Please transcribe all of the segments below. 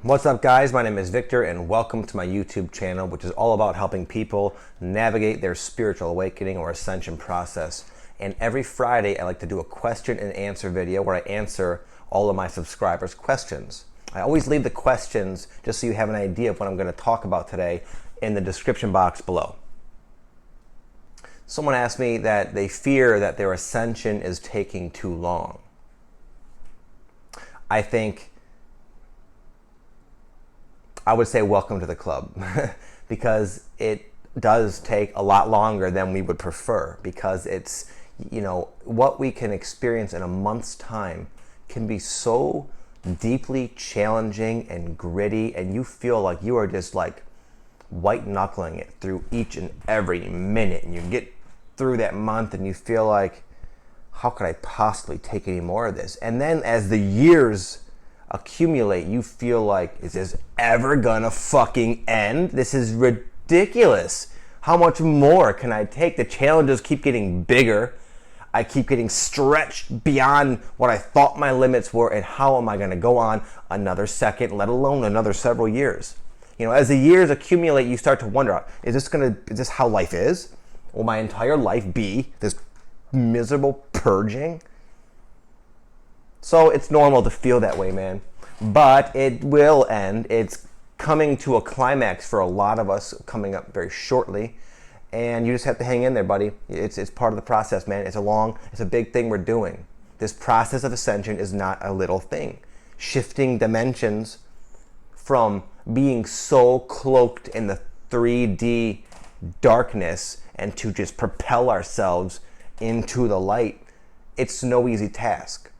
What's up, guys? My name is Victor and welcome to my YouTube channel, which is all about helping people navigate their spiritual awakening or ascension process. And every Friday I like to do a question and answer video where I answer all of my subscribers' questions. I always leave the questions just so you have an idea of what I'm going to talk about today in the description box below. Someone asked me that they fear that their ascension is taking too long. I would say welcome to the club because it does take a lot longer than we would prefer, because it's, what we can experience in a month's time can be so deeply challenging and gritty, and you feel like you are just like white knuckling it through each and every minute, and you get through that month and you feel like, how could I possibly take any more of this? And then as the years accumulate, you feel like, is this ever gonna fucking end? This is ridiculous. How much more can I take? The challenges keep getting bigger. I keep getting stretched beyond what I thought my limits were, and how am I gonna go on another second, let alone another several years? As the years accumulate, you start to wonder, is this how life is? Will my entire life be this miserable purging? So it's normal to feel that way, man. But it will end. It's coming to a climax for a lot of us, coming up very shortly. And you just have to hang in there, buddy. It's part of the process, man. It's a big thing we're doing. This process of ascension is not a little thing. Shifting dimensions from being so cloaked in the 3D darkness and to just propel ourselves into the light, it's no easy task.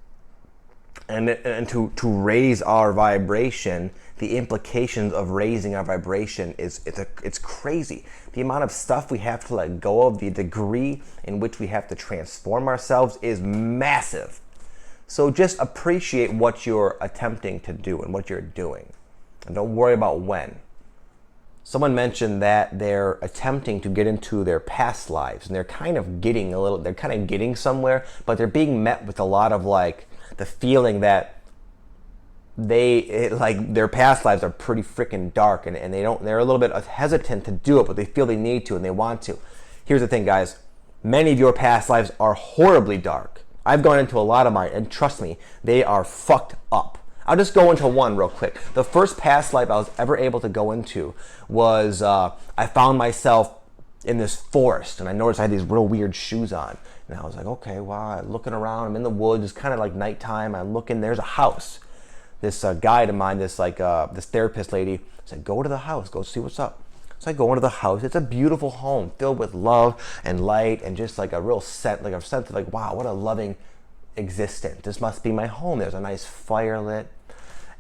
And to raise our vibration, the implications of raising our vibration it's crazy. The amount of stuff we have to let go of, the degree in which we have to transform ourselves is massive. So just appreciate what you're attempting to do and what you're doing. And don't worry about when. Someone mentioned that they're attempting to get into their past lives, and they're kind of getting somewhere, but they're being met with a lot of the feeling that their past lives are pretty freaking dark, and they're a little bit hesitant to do it, but they feel they need to and they want to. Here's the thing, guys. Many of your past lives are horribly dark. I've gone into a lot of mine, and trust me, they are fucked up. I'll just go into one real quick. The first past life I was ever able to go into was I found myself in this forest, and I noticed I had these real weird shoes on. And I was like, okay, wow, I'm looking around, I'm in the woods, it's kind of like nighttime, I look in, there's a house. This guide of mine, this therapist lady, said, go to the house, go see what's up. So I go into the house. It's a beautiful home filled with love and light, and just like a real sense of wow, what a loving existence. This must be my home. There's a nice fire lit.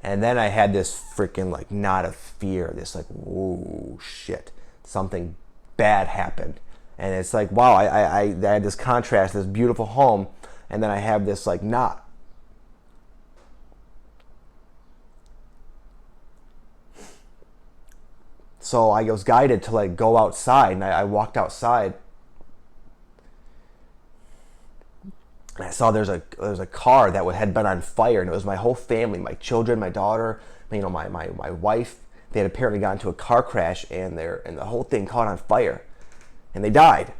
And then I had this freaking knot of fear, this whoa, shit, something bad happened. And it's like, wow, I had this contrast, this beautiful home, and then I have this knot. So I was guided to go outside, and I walked outside, and I saw there's a car that had been on fire, and it was my whole family, my children, my daughter, my wife. They had apparently gotten into a car crash, and the whole thing caught on fire, and they died.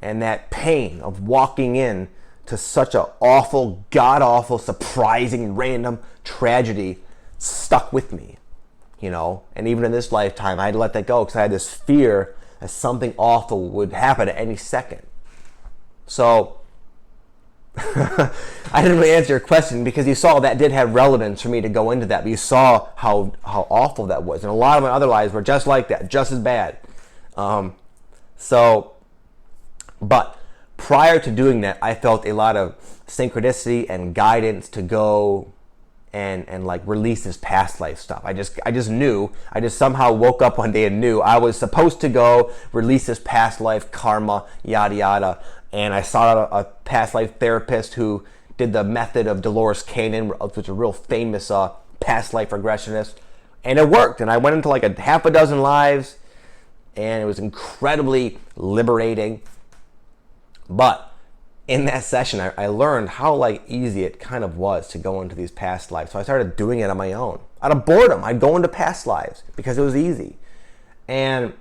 And that pain of walking in to such a awful, god-awful, surprising, random tragedy stuck with me, And even in this lifetime, I had to let that go because I had this fear that something awful would happen at any second. So I didn't really answer your question because you saw that did have relevance for me to go into that. But you saw how awful that was. And a lot of my other lives were just like that, just as bad. But prior to doing that, I felt a lot of synchronicity and guidance to go and release this past life stuff. I just knew. I just somehow woke up one day and knew I was supposed to go release this past life karma, yada yada. And I saw a past life therapist who did the method of Dolores Cannon, which is a real famous past life regressionist, and it worked. And I went into a half a dozen lives, and it was incredibly liberating. But in that session, I learned how like easy it kind of was to go into these past lives. So I started doing it on my own. Out of boredom, I'd go into past lives because it was easy. And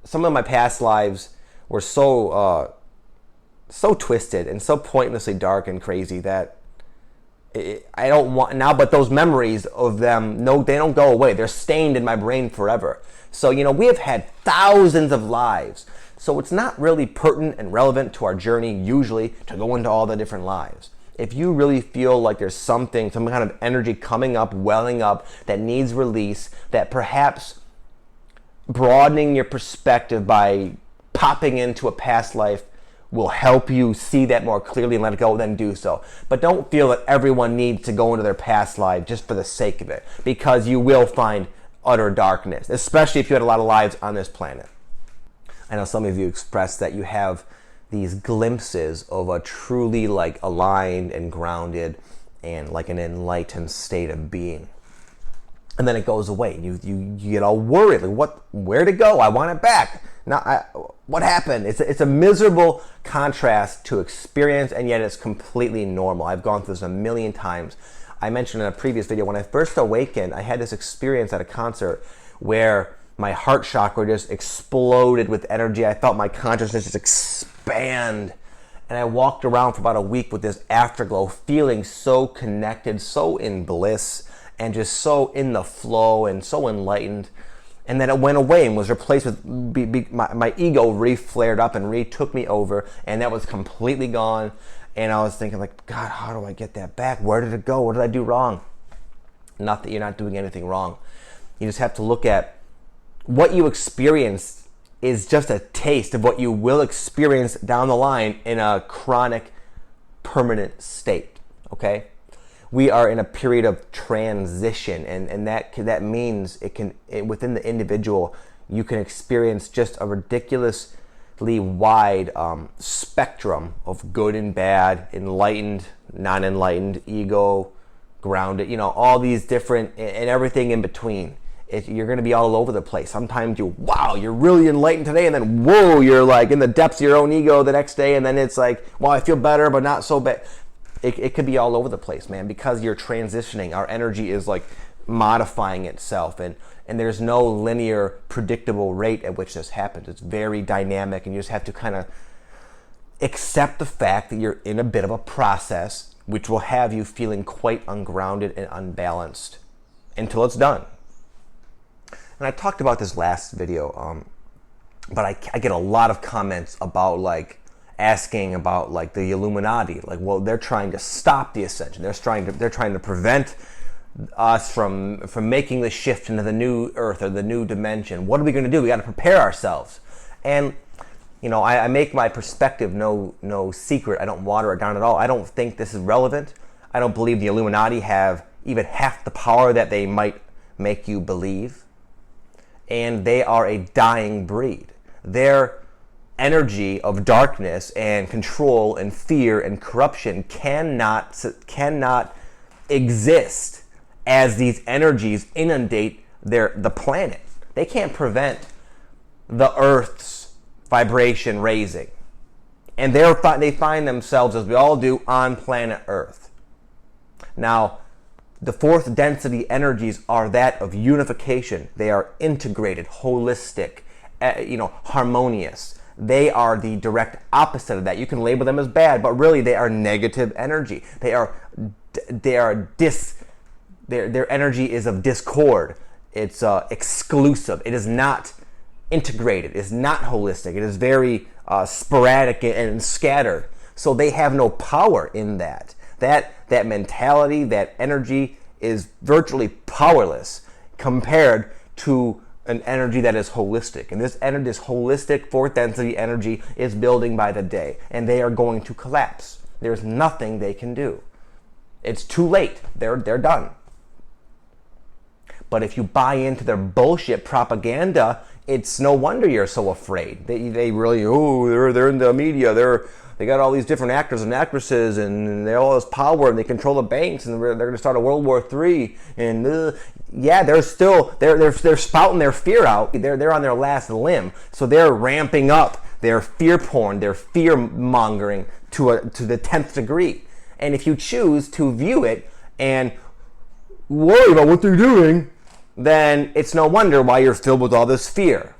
some of my past lives were so twisted and so pointlessly dark and crazy that I don't want now. But those memories of them, no, they don't go away. They're stained in my brain forever. So, we have had thousands of lives. So it's not really pertinent and relevant to our journey usually to go into all the different lives. If you really feel like there's some kind of energy coming up, welling up, that needs release, that perhaps broadening your perspective by popping into a past life will help you see that more clearly and let it go, then do so. But don't feel that everyone needs to go into their past life just for the sake of it, because you will find utter darkness, especially if you had a lot of lives on this planet. I know some of you expressed that you have these glimpses of a truly like aligned and grounded and like an enlightened state of being. And then it goes away. You get all worried. Like, where'd it go? I want it back. What happened? It's a miserable contrast to experience, and yet it's completely normal. I've gone through this a million times. I mentioned in a previous video, when I first awakened, I had this experience at a concert where my heart chakra just exploded with energy. I felt my consciousness just expand. And I walked around for about a week with this afterglow, feeling so connected, so in bliss, and just so in the flow and so enlightened. And then it went away and was replaced with my ego re-flared up and re-took me over, and that was completely gone. And I was thinking like, God, how do I get that back? Where did it go? What did I do wrong? Not that you're not doing anything wrong. You just have to look at what you experienced is just a taste of what you will experience down the line in a chronic, permanent state, okay? We are in a period of transition, and that means within the individual, you can experience just a ridiculously wide spectrum of good and bad, enlightened, non-enlightened, ego, grounded, all these different, and everything in between. You're going to be all over the place. Sometimes you're really enlightened today, and then whoa, you're like in the depths of your own ego the next day, and then it's like, well, I feel better, but not so bad. It could be all over the place, man, because you're transitioning. Our energy is like modifying itself, and there's no linear, predictable rate at which this happens. It's very dynamic, and you just have to kind of accept the fact that you're in a bit of a process, which will have you feeling quite ungrounded and unbalanced until it's done. And I talked about this last video, but I get a lot of comments about like asking about like the Illuminati. Like, well, they're trying to stop the Ascension. They're trying to prevent us from making the shift into the new earth or the new dimension. What are we going to do? We got to prepare ourselves. And I make my perspective no secret. I don't water it down at all. I don't think this is relevant. I don't believe the Illuminati have even half the power that they might make you believe. And they are a dying breed. Their energy of darkness and control and fear and corruption cannot exist as these energies inundate the planet. They can't prevent the Earth's vibration raising. And they find themselves, as we all do, on planet Earth. Now, the fourth density energies are that of unification. They are integrated, holistic, harmonious. They are the direct opposite of that. You can label them as bad, but really they are negative energy. Their energy is of discord. It's exclusive. It is not integrated. It is not holistic. It is very sporadic and scattered. So they have no power in that. That mentality, that energy is virtually powerless compared to an energy that is holistic. And this holistic fourth density energy is building by the day, and they are going to collapse. There's nothing they can do. It's too late. They're done. But if you buy into their bullshit propaganda, it's no wonder you're so afraid. They really, they're in the media. They got all these different actors and actresses, and they have all this power, and they control the banks, and they're going to start a World War III. And they're spouting their fear out. They're on their last limb, so they're ramping up They're fear porn. They're fear mongering to the 10th degree. And if you choose to view it and worry about what they're doing, then it's no wonder why you're filled with all this fear.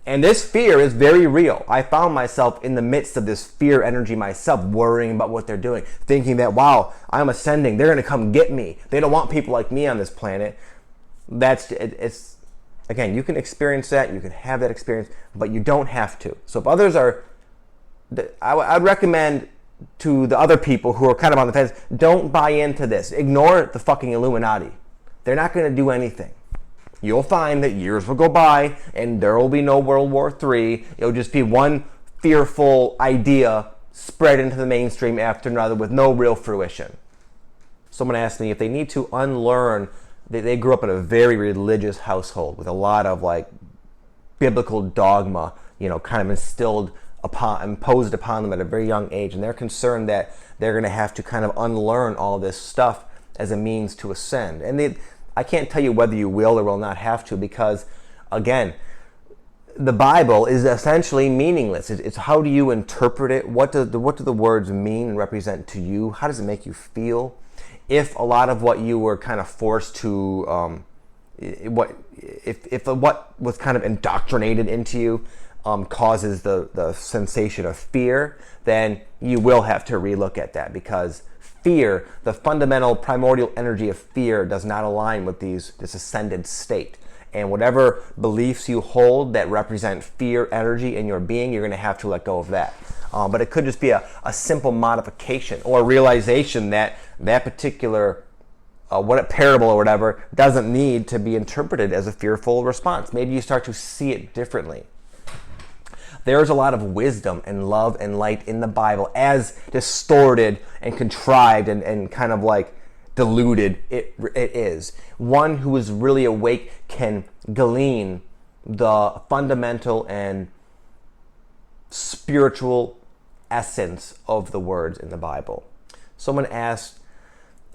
And this fear is very real. I found myself in the midst of this fear energy myself, worrying about what they're doing, thinking that, wow, I'm ascending. They're going to come get me. They don't want people like me on this planet. It's again, you can experience that. You can have that experience, but you don't have to. So if others are, I'd recommend to the other people who are kind of on the fence, don't buy into this. Ignore the fucking Illuminati. They're not going to do anything. You'll find that years will go by and there will be no World War III. It'll just be one fearful idea spread into the mainstream after another with no real fruition. Someone asked me if they need to unlearn. They grew up in a very religious household with a lot of like biblical dogma, kind of imposed upon them at a very young age. And they're concerned that they're going to have to kind of unlearn all this stuff as a means to ascend. And I can't tell you whether you will or will not have to, because, again, the Bible is essentially meaningless. It's how do you interpret it? What do the words mean and represent to you? How does it make you feel? If a lot of what you were kind of forced to, if what was kind of indoctrinated into you causes the sensation of fear, then you will have to relook at that, because fear, the fundamental primordial energy of fear, does not align with this ascended state. And whatever beliefs you hold that represent fear energy in your being, you're going to have to let go of that. But it could just be a simple modification or a realization that particular parable or whatever doesn't need to be interpreted as a fearful response. Maybe you start to see it differently. There's a lot of wisdom and love and light in the Bible, as distorted and contrived and kind of like diluted it is. One who is really awake can glean the fundamental and spiritual essence of the words in the Bible. Someone asked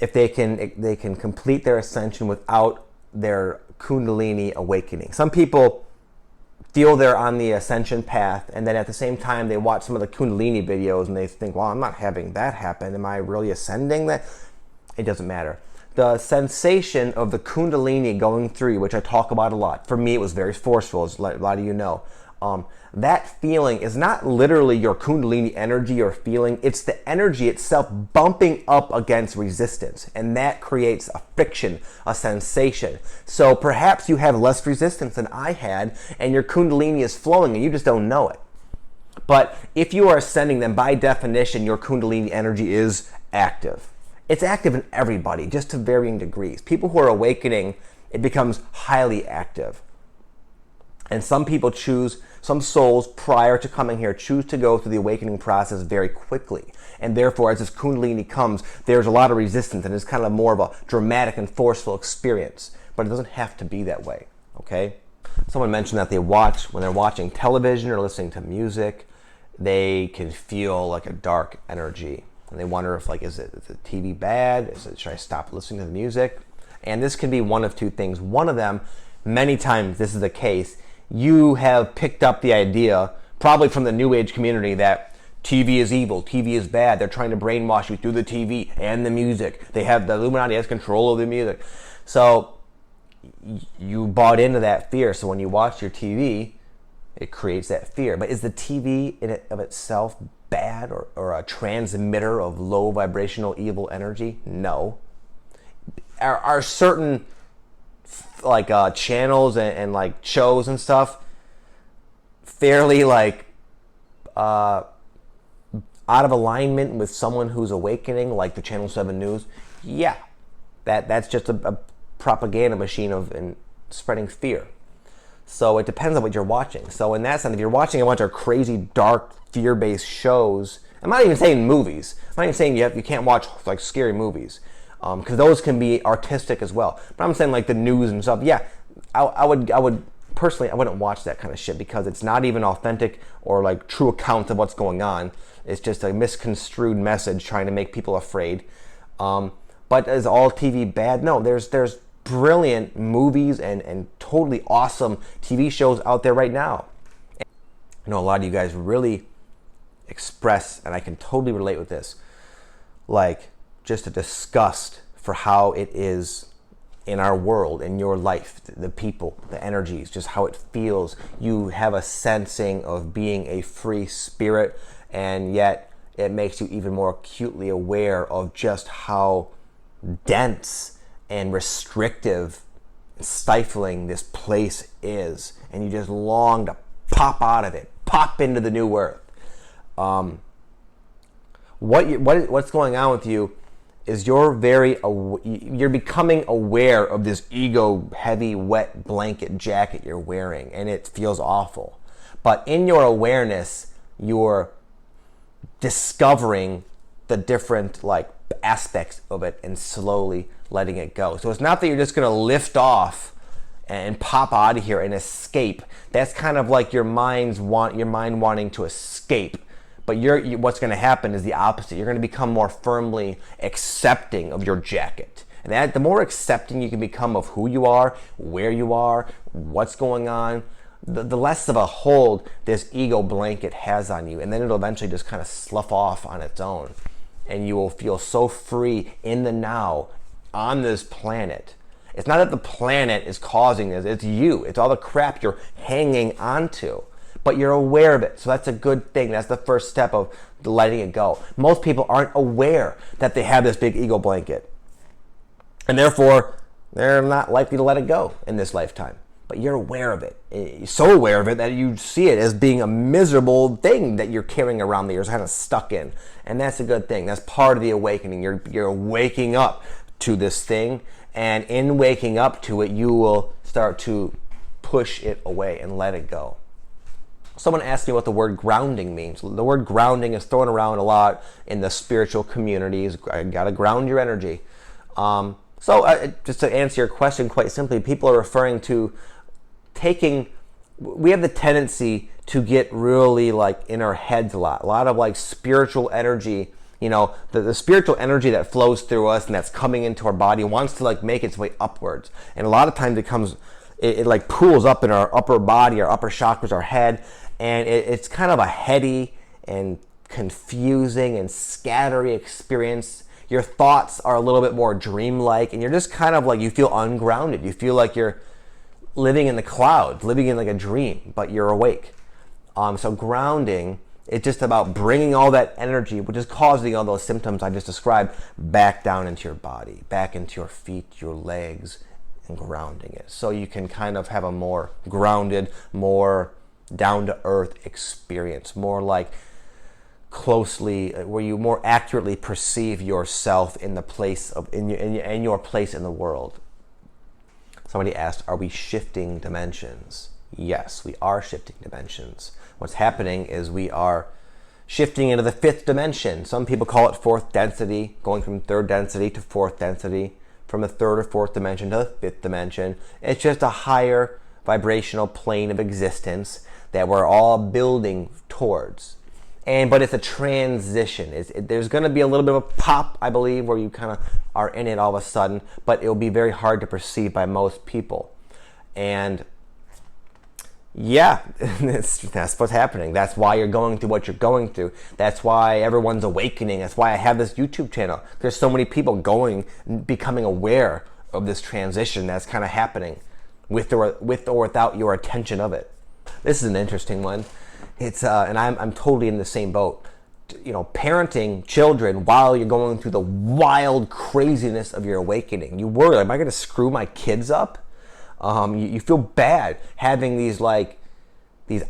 if they can complete their ascension without their Kundalini awakening. Some people feel they're on the ascension path, and then at the same time they watch some of the Kundalini videos and they think, well, I'm not having that happen. Am I really ascending? That it doesn't matter. The sensation of the Kundalini going through, which I talk about a lot, for me it was very forceful, as a lot of you know. That feeling is not literally your Kundalini energy or feeling, it's the energy itself bumping up against resistance, and that creates a friction, a sensation. So perhaps you have less resistance than I had, and your Kundalini is flowing and you just don't know it. But if you are ascending, then by definition your Kundalini energy is active. It's active in everybody, just to varying degrees. People who are awakening, it becomes highly active. And some souls prior to coming here choose to go through the awakening process very quickly. And therefore, as this Kundalini comes, there's a lot of resistance, and it's kind of more of a dramatic and forceful experience. But it doesn't have to be that way, okay? Someone mentioned that when they're watching television or listening to music, they can feel like a dark energy. And they wonder if, is the TV bad? Should I stop listening to the music? And this can be one of two things. One of them, many times this is the case, you have picked up the idea, probably from the New Age community, that TV is evil, TV is bad. They're trying to brainwash you through the TV and the music. The Illuminati has control of the music. So you bought into that fear. So when you watch your TV, it creates that fear. But is the TV in and of itself bad or a transmitter of low vibrational evil energy? No. Are certain channels and shows and stuff fairly out of alignment with someone who's awakening, like the Channel 7 News? Yeah, that's just a propaganda machine and spreading fear. So it depends on what you're watching. So in that sense, if you're watching a bunch of crazy, dark, fear-based shows, I'm not even saying movies. I'm not even saying you can't watch scary movies, because those can be artistic as well. But I'm saying the news and stuff. Yeah, I would personally, I wouldn't watch that kind of shit, because it's not even authentic or true accounts of what's going on. It's just a misconstrued message trying to make people afraid. But is all TV bad? No, there's brilliant movies and totally awesome TV shows out there right now. I know a lot of you guys really express, and I can totally relate with this, like just a disgust for how it is in our world, in your life, the people, the energies, just how it feels. You have a sensing of being a free spirit, and yet it makes you even more acutely aware of just how dense and restrictive, stifling this place is, and you just long to pop out of it, pop into the new earth. What's going on with you is you're becoming aware of this ego heavy wet blanket jacket you're wearing, and it feels awful. But in your awareness, you're discovering the different like aspects of it and slowly letting it go. So it's not that you're just going to lift off and pop out of here and escape. That's kind of like your mind wanting to escape. But what's going to happen is the opposite. You're going to become more firmly accepting of your jacket. And the more accepting you can become of who you are, where you are, what's going on, the less of a hold this ego blanket has on you. And then it'll eventually just kind of slough off on its own. And you will feel so free in the now on this planet. It's not that the planet is causing this. It's you. It's all the crap you're hanging onto. But you're aware of it. So that's a good thing. That's the first step of letting it go. Most people aren't aware that they have this big ego blanket. And therefore, they're not likely to let it go in this lifetime. But you're aware of it. You're so aware of it that you see it as being a miserable thing that you're carrying around that you're kind of stuck in. And that's a good thing. That's part of the awakening. You're waking up to this thing. And in waking up to it, you will start to push it away and let it go. Someone asked me what the word grounding means. The word grounding is thrown around a lot in the spiritual communities. I gotta ground your energy. Just to answer your question quite simply, people are referring to we have the tendency to get really like in our heads a lot of like spiritual energy. You know, the spiritual energy that flows through us and that's coming into our body wants to like make its way upwards. And a lot of times it like pools up in our upper body, our upper chakras, our head. And it's kind of a heady and confusing and scattery experience. Your thoughts are a little bit more dreamlike, and you're just kind of like, you feel ungrounded. You feel like you're living in the clouds, living in like a dream, but you're awake. So grounding, it's just about bringing all that energy, which is causing all those symptoms I just described, back down into your body, back into your feet, your legs, and grounding it. So you can kind of have a more grounded, more down-to-earth experience, more like closely, where you more accurately perceive yourself in the place of in your place in the world. Somebody asked, are we shifting dimensions? Yes, we are shifting dimensions. What's happening is we are shifting into the fifth dimension. Some people call it fourth density, going from third density to fourth density, from the third or fourth dimension to the fifth dimension. It's just a higher vibrational plane of existence that we're all building towards. But it's a transition. There's going to be a little bit of a pop, I believe, where you kind of are in it all of a sudden, but it will be very hard to perceive by most people. And yeah, that's what's happening. That's why you're going through what you're going through. That's why everyone's awakening. That's why I have this YouTube channel. There's so many people becoming aware of this transition that's kind of happening with or without your attention of it. This is an interesting one. It's and I'm totally in the same boat. You know, parenting children while you're going through the wild craziness of your awakening. You worry, am I going to screw my kids up? You feel bad having these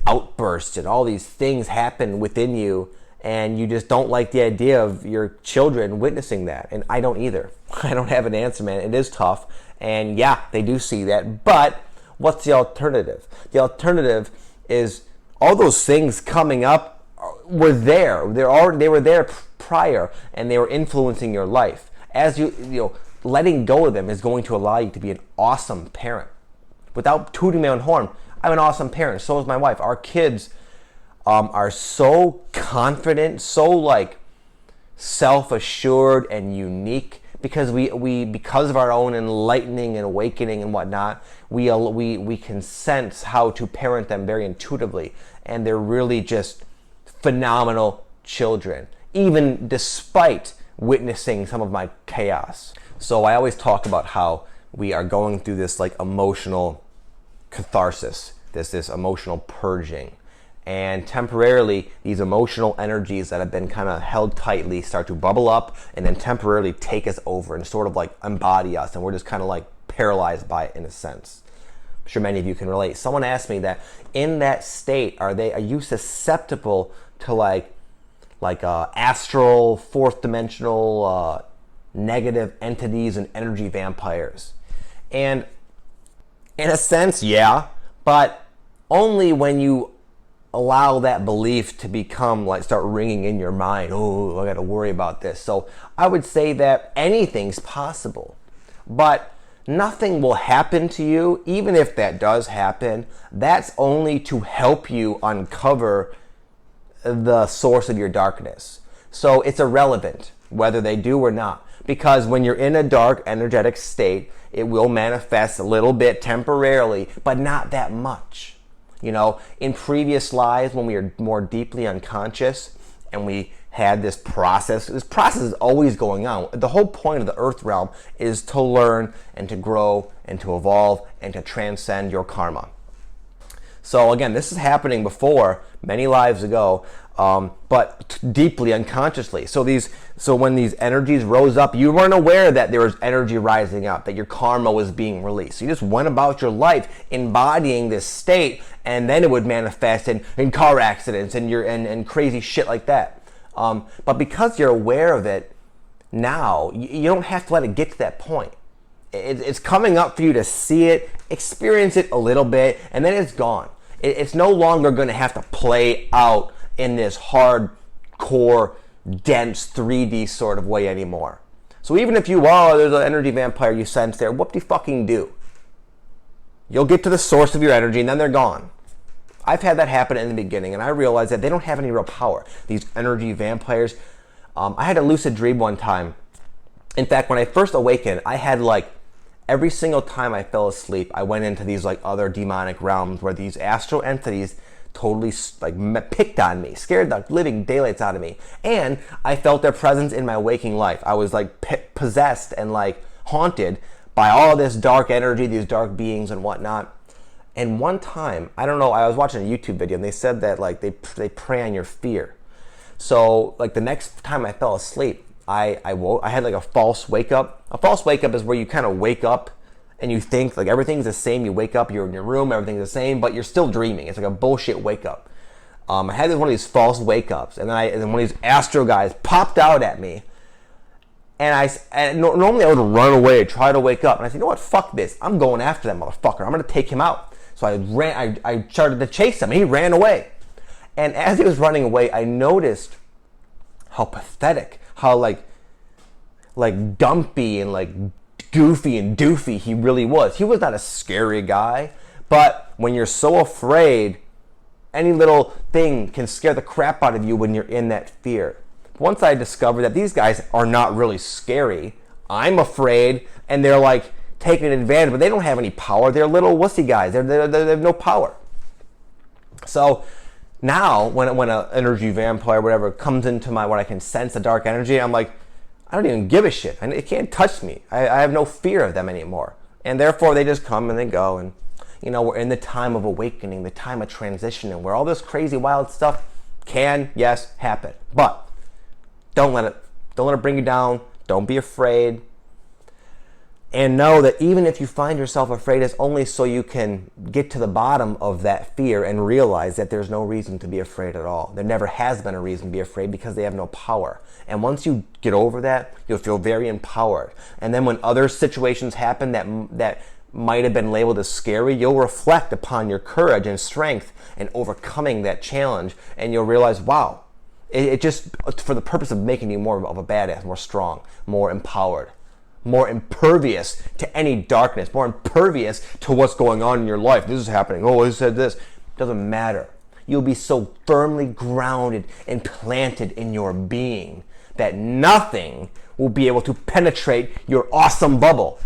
outbursts and all these things happen within you, and you just don't like the idea of your children witnessing that. And I don't either. I don't have an answer, man. It is tough, and yeah, they do see that. But what's the alternative? The alternative is all those things coming up were there. They were there prior, and they were influencing your life. As you know, letting go of them is going to allow you to be an awesome parent. Without tooting my own horn, I'm an awesome parent. So is my wife. Our kids are so confident, so like self-assured and unique because because of our own enlightening and awakening and whatnot, we can sense how to parent them very intuitively, and they're really just phenomenal children, even despite witnessing some of my chaos. So I always talk about how we are going through this like emotional catharsis, this emotional purging. And temporarily, these emotional energies that have been kind of held tightly start to bubble up and then temporarily take us over and sort of like embody us. And we're just kind of like paralyzed by it in a sense. I'm sure many of you can relate. Someone asked me that in that state, are you susceptible to like astral, fourth dimensional, negative entities and energy vampires? And in a sense, yeah, but only when you allow that belief to become like start ringing in your mind. Oh, I got to worry about this. So I would say that anything's possible, but nothing will happen to you. Even if that does happen, that's only to help you uncover the source of your darkness. So it's irrelevant whether they do or not, because when you're in a dark energetic state, it will manifest a little bit temporarily, but not that much. You know, in previous lives when we were more deeply unconscious and we had this process is always going on. The whole point of the earth realm is to learn and to grow and to evolve and to transcend your karma. So again, this is happening before, many lives ago, but deeply unconsciously. So when these energies rose up, you weren't aware that there was energy rising up, that your karma was being released. You just went about your life embodying this state, and then it would manifest in car accidents and crazy shit like that. But because you're aware of it now, you don't have to let it get to that point. It's coming up for you to see it, experience it a little bit, and then it's gone. It's no longer going to have to play out in this hardcore, dense 3D sort of way anymore. So even if there's an energy vampire you sense there, whoop-de-fucking-do. You'll get to the source of your energy and then they're gone. I've had that happen in the beginning, and I realized that they don't have any real power. These energy vampires. I had a lucid dream one time. In fact, when I first awakened, I had like every single time I fell asleep, I went into these like other demonic realms where these astral entities totally like picked on me, scared the living daylights out of me, and I felt their presence in my waking life. I was like possessed and like haunted by all this dark energy, these dark beings and whatnot. And one time, I don't know, I was watching a YouTube video and they said that like they prey on your fear. So like the next time I fell asleep, I woke. I had like a false wake up. A false wake up is where you kind of wake up and you think like everything's the same. You wake up, you're in your room, everything's the same, but you're still dreaming. It's like a bullshit wake up. I had one of these false wake ups, and then one of these astro guys popped out at me, and normally I would run away, try to wake up, and I said, you know what? Fuck this. I'm going after that motherfucker. I'm gonna take him out. So I ran. I started to chase him, and he ran away. And as he was running away, I noticed how pathetic, how like dumpy and like goofy and doofy he really was. He was not a scary guy, but when you're so afraid, any little thing can scare the crap out of you when you're in that fear. Once I discovered that these guys are not really scary, I'm afraid, and they're like taking advantage, but they don't have any power. They're little wussy guys. They have no power. So now when an energy vampire or whatever comes into where I can sense the dark energy, I'm like, I don't even give a shit. It can't touch me. I have no fear of them anymore. And therefore they just come and they go. And you know, we're in the time of awakening, the time of transitioning, where all this crazy wild stuff can, yes, happen. But don't let it bring you down. Don't be afraid. And know that even if you find yourself afraid, it's only so you can get to the bottom of that fear and realize that there's no reason to be afraid at all. There never has been a reason to be afraid because they have no power. And once you get over that, you'll feel very empowered. And then when other situations happen that might have been labeled as scary, you'll reflect upon your courage and strength in overcoming that challenge, and you'll realize, wow, it just, for the purpose of making you more of a badass, more strong, more empowered, more impervious to any darkness, more impervious to what's going on in your life. This is happening. Oh, he said this. Doesn't matter. You'll be so firmly grounded and planted in your being that nothing will be able to penetrate your awesome bubble.